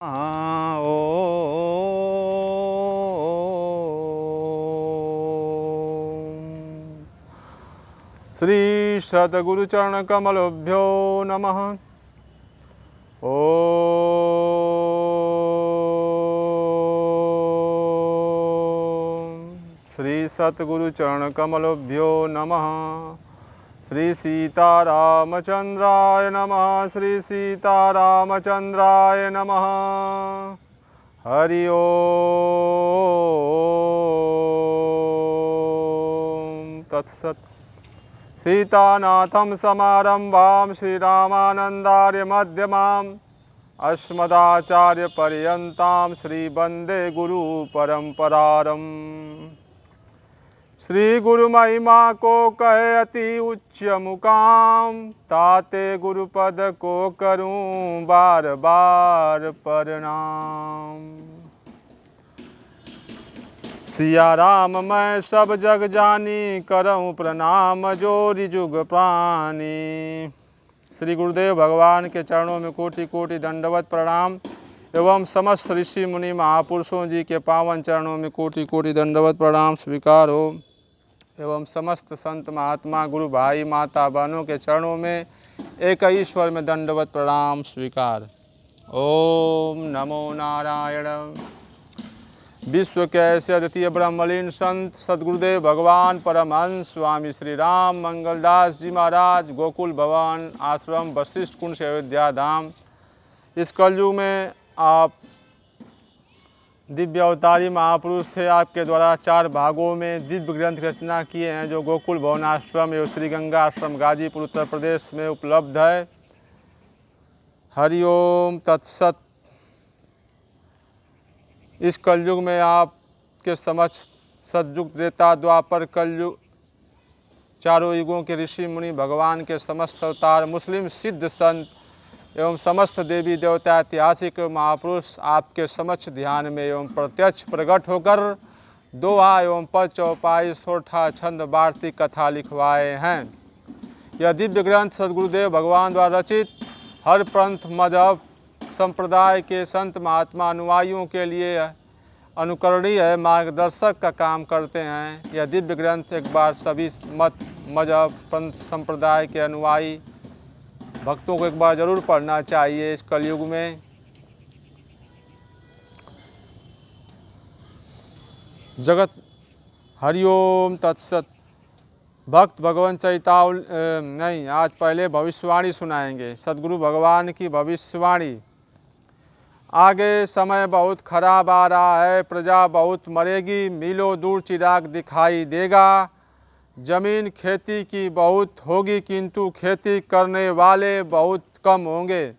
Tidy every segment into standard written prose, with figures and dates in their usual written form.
श्री सद्गुरुचरण कमलभ्यो नमः। श्री सद्गुरुचरण कमलभ्यो नमः। श्री सीतारामचंद्राय नमः। श्री सीतारामचंद्राय नमः। हरि ओम तत्सत्। सीतानाथं समारंभां श्रीरामानन्दार्य मध्यमाम् अस्मदाचार्यपर्यन्तां श्रीवन्दे गुरुपरम्पराम्। श्री गुरु महिमा को कहे अति उच्च मुकाम, ताते गुरुपद को करूं बार बार प्रणाम। सिया राम मैं सब जग जानी, करऊं प्रणाम जोरि जुग प्राणी। श्री गुरुदेव भगवान के चरणों में कोटि कोटि दंडवत प्रणाम एवं समस्त ऋषि मुनि महापुरुषों जी के पावन चरणों में कोटि कोटि दंडवत प्रणाम स्वीकार हो एवं समस्त संत महात्मा गुरु भाई माता बहनों के चरणों में एक ईश्वर में दंडवत प्रणाम स्वीकार। ओम नमो नारायण। विश्व के ऐसे अद्वितीय ब्रह्मलीन संत सद्गुरुदेव भगवान परमहंस स्वामी श्री राम मंगलदास जी महाराज गोकुल भवन आश्रम वशिष्ठ कुंड से अयोध्या धाम। इस कलयुग में आप दिव्य अवतारी महापुरुष थे। आपके द्वारा 4 भागों में दिव्य ग्रंथ रचना किए हैं जो गोकुल भवन आश्रम एवं श्री गंगा आश्रम गाजीपुर उत्तर प्रदेश में उपलब्ध है। हरि ओम तत्सत। इस कलयुग में आपके समक्ष सतयुग त्रेता द्वापर कलयुग चारों युगों के ऋषि मुनि भगवान के समस्त अवतार मुस्लिम सिद्ध संत एवं समस्त देवी देवता ऐतिहासिक महापुरुष आपके समक्ष ध्यान में एवं प्रत्यक्ष प्रकट होकर दोहा एवं पद चौपाई सोठा छंद वार्तिक कथा लिखवाए हैं। यह दिव्य ग्रंथ सद्गुरुदेव भगवान द्वारा रचित हर पंथ मजहब संप्रदाय के संत महात्मा अनुयायियों के लिए अनुकरणीय मार्गदर्शक का काम करते हैं। यह दिव्य ग्रंथ एक बार सभी मत मजहब पंथ संप्रदाय के अनुयायी भक्तों को एक बार जरूर पढ़ना चाहिए। इस कलयुग में जगत हरिओम तत्सत। भक्त भगवान चैतावली नहीं, आज पहले भविष्यवाणी सुनाएंगे। सद्गुरु भगवान की भविष्यवाणी। आगे समय बहुत खराब आ रहा है, प्रजा बहुत मरेगी, मीलों दूर चिराग दिखाई देगा। जमीन खेती की बहुत होगी किंतु खेती करने वाले बहुत कम होंगे।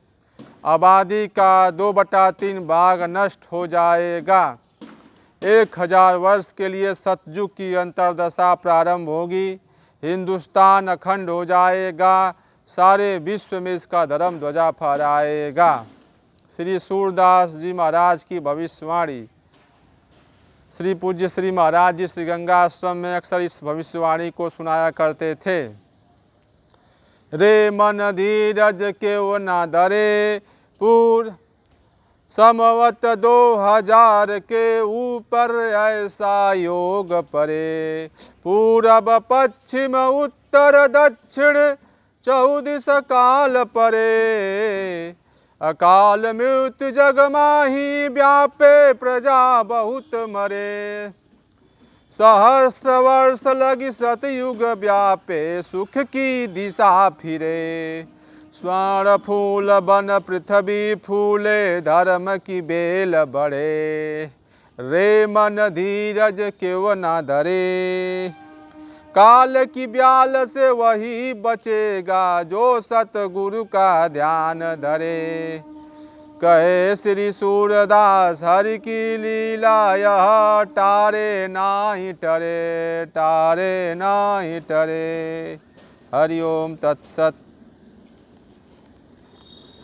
आबादी का 2/3 भाग नष्ट हो जाएगा। 1000 वर्ष के लिए सतयुग की अंतर्दशा प्रारंभ होगी। हिंदुस्तान अखंड हो जाएगा। सारे विश्व में इसका धर्म ध्वजा फहराएगा। श्री सूरदास जी महाराज की भविष्यवाणी। श्री पूज्य श्री महाराज जी श्री गंगा आश्रम में अक्सर इस भविष्यवाणी को सुनाया करते थे। रे मन धीरज केव ना धरे, पूर समवत 2000 के ऊपर ऐसा योग परे। पूरब पश्चिम उत्तर दक्षिण 14 काल परे। अकाल मृत्यु जग माही व्यापे, प्रजा बहुत मरे। सहस्र वर्ष लगी सतयुग व्यापे, सुख की दिशा फिरे। स्वर्ण फूल बन पृथ्वी फूले, धर्म की बेल बढ़े। रे मन धीरज क्यों ना धरे, काल की ब्याल से वही बचेगा जो सतगुरु का ध्यान धरे। कहे श्री सूरदास हरि की लीला, यह टारे नाही टरे, टारे नाही टरे। हरि ओम तत्सत।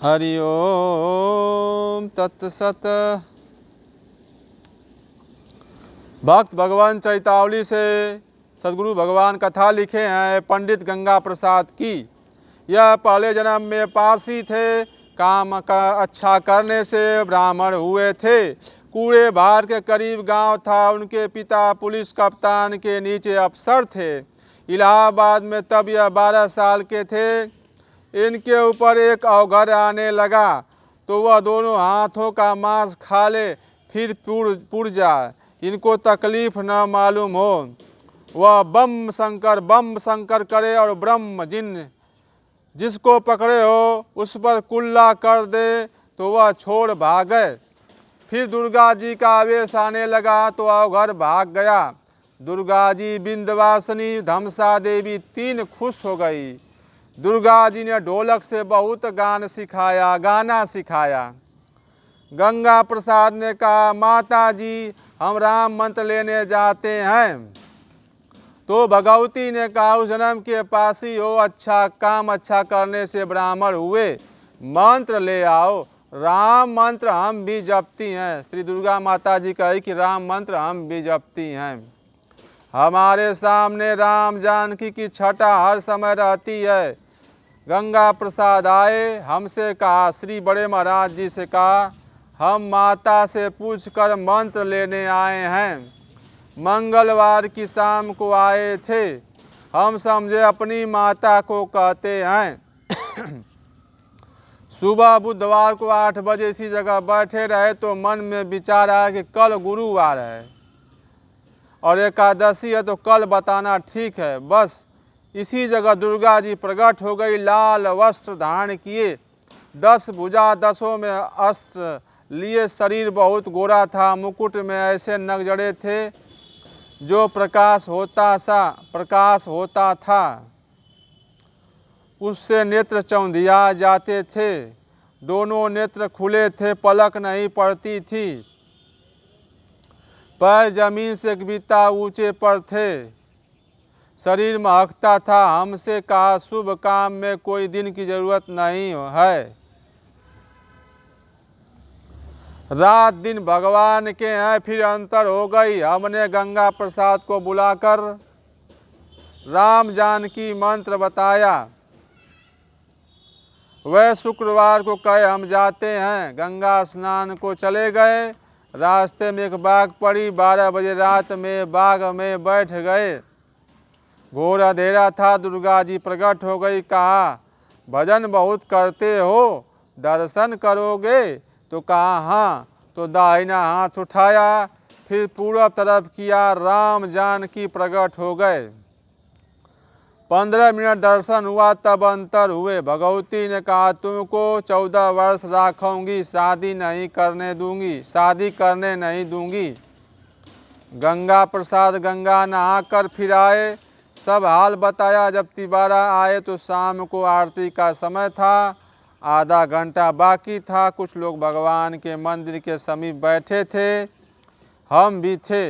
हरि ओम तत्सत। भक्त भगवान चैतावली से सद्गुरु भगवान कथा लिखे हैं पंडित गंगा प्रसाद की। यह पहले जन्म में पासी थे, काम का अच्छा करने से ब्राह्मण हुए थे। कूड़े भार के करीब गांव था। उनके पिता पुलिस कप्तान के नीचे अफसर थे। इलाहाबाद में तब यह 12 साल के थे। इनके ऊपर एक अवघर आने लगा तो वह दोनों हाथों का मांस खा ले फिर पुड़ जाए, इनको तकलीफ न मालूम हो। वह बम शंकर करे और ब्रह्म जिन जिसको पकड़े हो उस पर कुल्ला कर दे तो वह छोड़ भागे। फिर दुर्गा जी का आवेश आने लगा तो अवघर भाग गया। दुर्गा जी, विंध्यवासिनी, धमसा देवी तीन खुश हो गई। दुर्गा जी ने ढोलक से बहुत गाना सिखाया। गंगा प्रसाद ने कहा, माता जी हम राम मंत्र लेने जाते हैं। तो भगवती ने कहा, उस जन्म के पासी हो, अच्छा काम अच्छा करने से ब्राह्मण हुए, मंत्र ले आओ। राम मंत्र हम भी जपती हैं। श्री दुर्गा माता जी कही कि राम मंत्र हम भी जपती हैं। हमारे सामने राम जानकी की छटा हर समय रहती है। गंगा प्रसाद आए, हमसे कहा, श्री बड़े महाराज जी से कहा, हम माता से पूछकर मंत्र लेने आए हैं। मंगलवार की शाम को आए थे। हम समझे अपनी माता को कहते हैं। सुबह बुधवार को 8 बजे इसी जगह बैठे रहे तो मन में विचार आया कि कल गुरुवार है और एकादशी है तो कल बताना ठीक है। बस इसी जगह दुर्गा जी प्रकट हो गई। लाल वस्त्र धारण किए, 10 भुजा 10 में अस्त्र लिए, शरीर बहुत गोरा था। मुकुट में ऐसे नग जड़े थे जो प्रकाश होता था, उससे नेत्र चौंधिया जाते थे। दोनों नेत्र खुले थे, पलक नहीं पड़ती थी। पैर जमीन से एक बित्ता ऊंचे पर थे। शरीर महकता था। हमसे कहा, शुभ काम में कोई दिन की जरूरत नहीं है। रात दिन भगवान के हैं, फिर अंतर हो गई। हमने गंगा प्रसाद को बुलाकर राम जानकी मंत्र बताया। वह शुक्रवार को कहे हम जाते हैं। गंगा स्नान को चले गए। रास्ते में एक बाघ पड़ी। 12 बजे रात में बाघ में बैठ गए। घोर अंधेरा था। दुर्गा जी प्रकट हो गई। कहा, भजन बहुत करते हो, दर्शन करोगे? तो कहा हाँ। तो दाहिना हाथ उठाया, फिर पूर्व तरफ किया। राम जानकी प्रकट हो गए। 15 मिनट दर्शन हुआ, तब अंतर हुए। भगवती ने कहा, तुमको 14 वर्ष राखूंगी, शादी करने नहीं दूंगी। गंगा प्रसाद गंगा नहाकर फिर आए, सब हाल बताया। जब तिबारा आए तो शाम को आरती का समय था। आधा घंटा बाकी था। कुछ लोग भगवान के मंदिर के समीप बैठे थे, हम भी थे।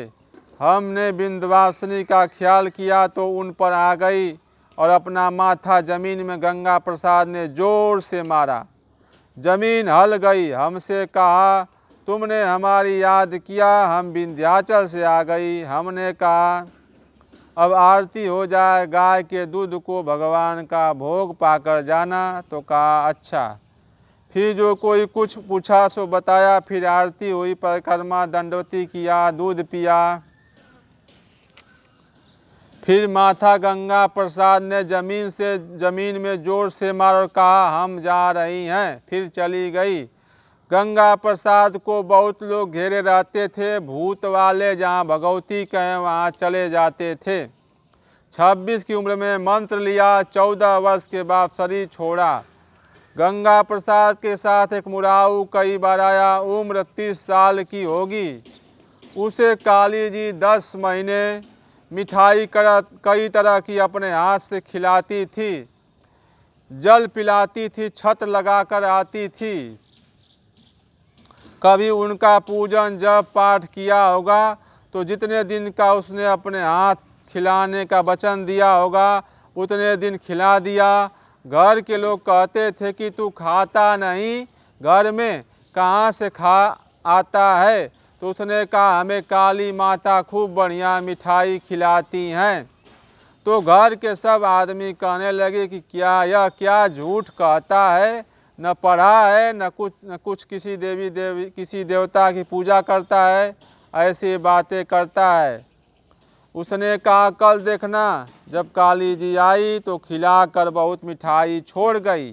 हमने विंध्यवासिनी का ख्याल किया तो उन पर आ गई और अपना माथा जमीन में गंगा प्रसाद ने जोर से मारा। जमीन हल गई। हमसे कहा, तुमने हमारी याद किया, हम विंध्याचल से आ गई। हमने कहा, अब आरती हो जाए, गाय के दूध को भगवान का भोग पाकर जाना। तो कहा अच्छा। फिर जो कोई कुछ पूछा सो बताया। फिर आरती हुई, परिक्रमा दंडवती किया, दूध पिया। फिर माथा गंगा प्रसाद ने जमीन में जोर से मार और कहा, हम जा रही हैं। फिर चली गई। गंगा प्रसाद को बहुत लोग घेरे रहते थे। भूत वाले जहाँ भगवती कहें वहाँ चले जाते थे। 26 की उम्र में मंत्र लिया। 14 वर्ष के बाद शरीर छोड़ा। गंगा प्रसाद के साथ एक मुराऊ कई बार आया। उम्र 30 साल की होगी। उसे काली जी 10 महीने मिठाई कई तरह की अपने हाथ से खिलाती थी, जल पिलाती थी, छत लगाकर आती थी। कभी उनका पूजन जब पाठ किया होगा तो जितने दिन का उसने अपने हाथ खिलाने का वचन दिया होगा उतने दिन खिला दिया। घर के लोग कहते थे कि तू खाता नहीं, घर में कहाँ से खा आता है? तो उसने कहा, हमें काली माता खूब बढ़िया मिठाई खिलाती हैं। तो घर के सब आदमी कहने लगे कि क्या झूठ कहता है, न पढ़ा है, न कुछ किसी किसी देवता की पूजा करता है, ऐसी बातें करता है। उसने कहा कल देखना, जब काली जी आई तो खिलाकर बहुत मिठाई छोड़ गई।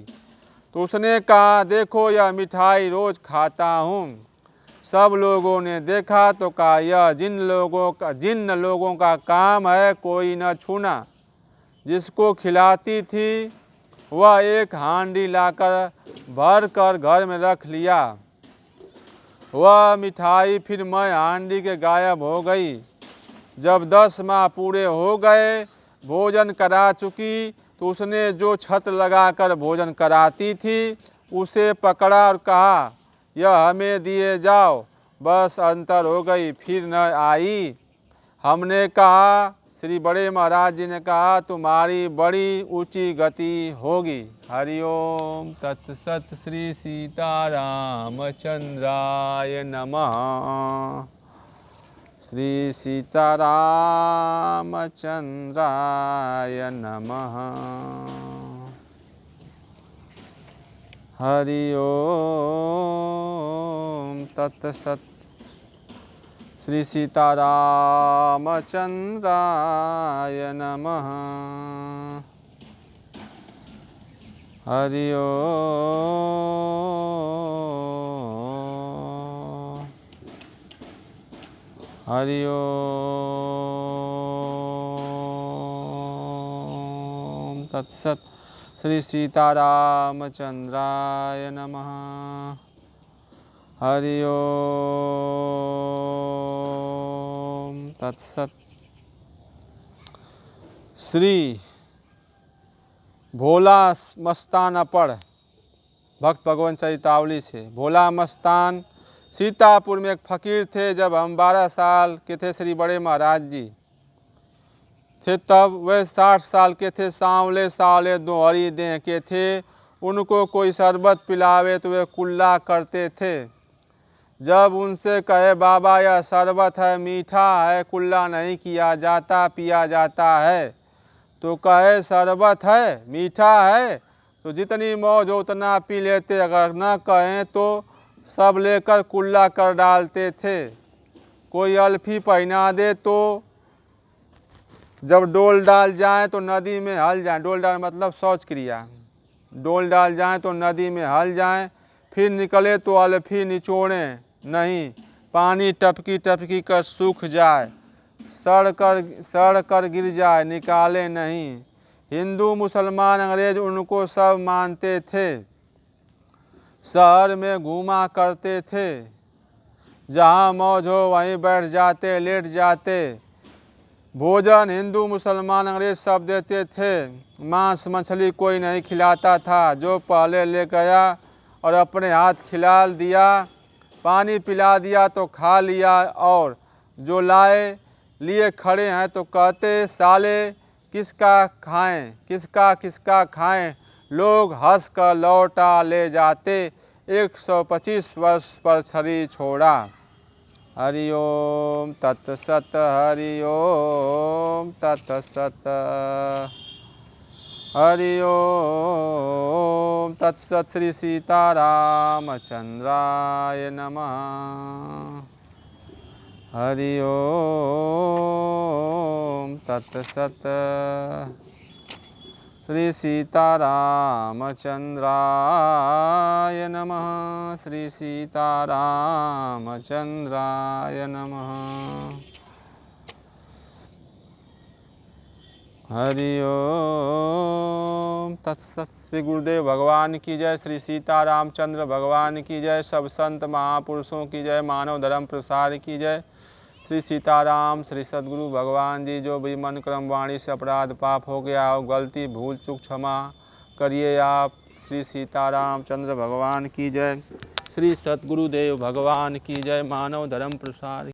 तो उसने कहा देखो यह मिठाई रोज़ खाता हूँ। सब लोगों ने देखा तो कहा यह जिन लोगों का काम है कोई न छूना। जिसको खिलाती थी वह एक हांडी लाकर भर कर घर में रख लिया। वह मिठाई फिर मैं हांडी के गायब हो गई। जब 10 माह पूरे हो गए, भोजन करा चुकी, तो उसने जो छत लगाकर भोजन कराती थी उसे पकड़ा और कहा यह हमें दिए जाओ। बस अंतर हो गई, फिर न आई। हमने कहा, श्री बड़े महाराज जी ने कहा तुम्हारी बड़ी ऊंची गति होगी। हरिओम तत्सत। श्री सीतारामचंद्राय नमः। श्री सीतारामचंद्राय नमः। हरिओम तत्सत। श्री सीतारामचंद्राय नमः। हरिओम हरिओम तत्सत। श्री सीतारामचंद्राय नमः। हरिओम तत्सत। श्री भोला मस्तान अपढ़ भक्त भगवान चरितावली से। भोला मस्तान सीतापुर में एक फ़कीर थे। जब हम 12 साल के थे, श्री बड़े महाराज जी थे, तब वे 60 साल के थे। सांवले सावले दोहरी देह के थे। उनको कोई शरबत पिलावे तो वे कुल्ला करते थे। जब उनसे कहे बाबा यह शरबत है, मीठा है, कुल्ला नहीं किया जाता, पिया जाता है, तो कहे शरबत है, मीठा है, तो जितनी मौज हो उतना पी लेते। अगर न कहें तो सब लेकर कुल्ला कर डालते थे। कोई अल्फी पहना दे तो जब डोल डाल जाए तो नदी में हल जाए। डोल डाल मतलब शौच क्रिया। डोल डाल जाए तो नदी में हल जाए, फिर निकले तो अल्फी निचोड़ें नहीं, पानी टपकी टपकी कर सूख जाए, सड़ कर गिर जाए, निकाले नहीं। हिंदू मुसलमान अंग्रेज उनको सब मानते थे। शहर में घूमा करते थे, जहाँ मौज हो वहीं बैठ जाते, लेट जाते। भोजन हिंदू मुसलमान अंग्रेज सब देते थे। मांस मछली कोई नहीं खिलाता था। जो पहले ले गया और अपने हाथ खिला दिया, पानी पिला दिया तो खा लिया, और जो लिए खड़े हैं तो कहते साले किसका खाएं, किसका खाएं। लोग हंस कर लौटा ले जाते। 125 वर्ष पर शरीर छोड़ा। हरिओम तत्सत। हरिओम तत्सत। हरिओम तत्सत। श्री सीतारामचंद्राय नमः। हरिओम तत्सत। श्री सीतारामचंद्राय नमः। श्री सीतारामचंद्राय नमः। हरिओम तत्सत। श्री गुरुदेव भगवान की जय। श्री सीतारामचंद्र भगवान की जय। सब संत महापुरुषों की जय। मानव धर्म प्रसार की जय। श्री सीताराम। श्री सद्गुरु भगवान जी, जो भी मन क्रम वाणी से अपराध पाप हो गया हो, गलती भूल चूक क्षमा करिए आप। श्री सीतारामचंद्र भगवान की जय। श्री सद्गुरुदेव भगवान की जय। मानव धर्म प्रसार।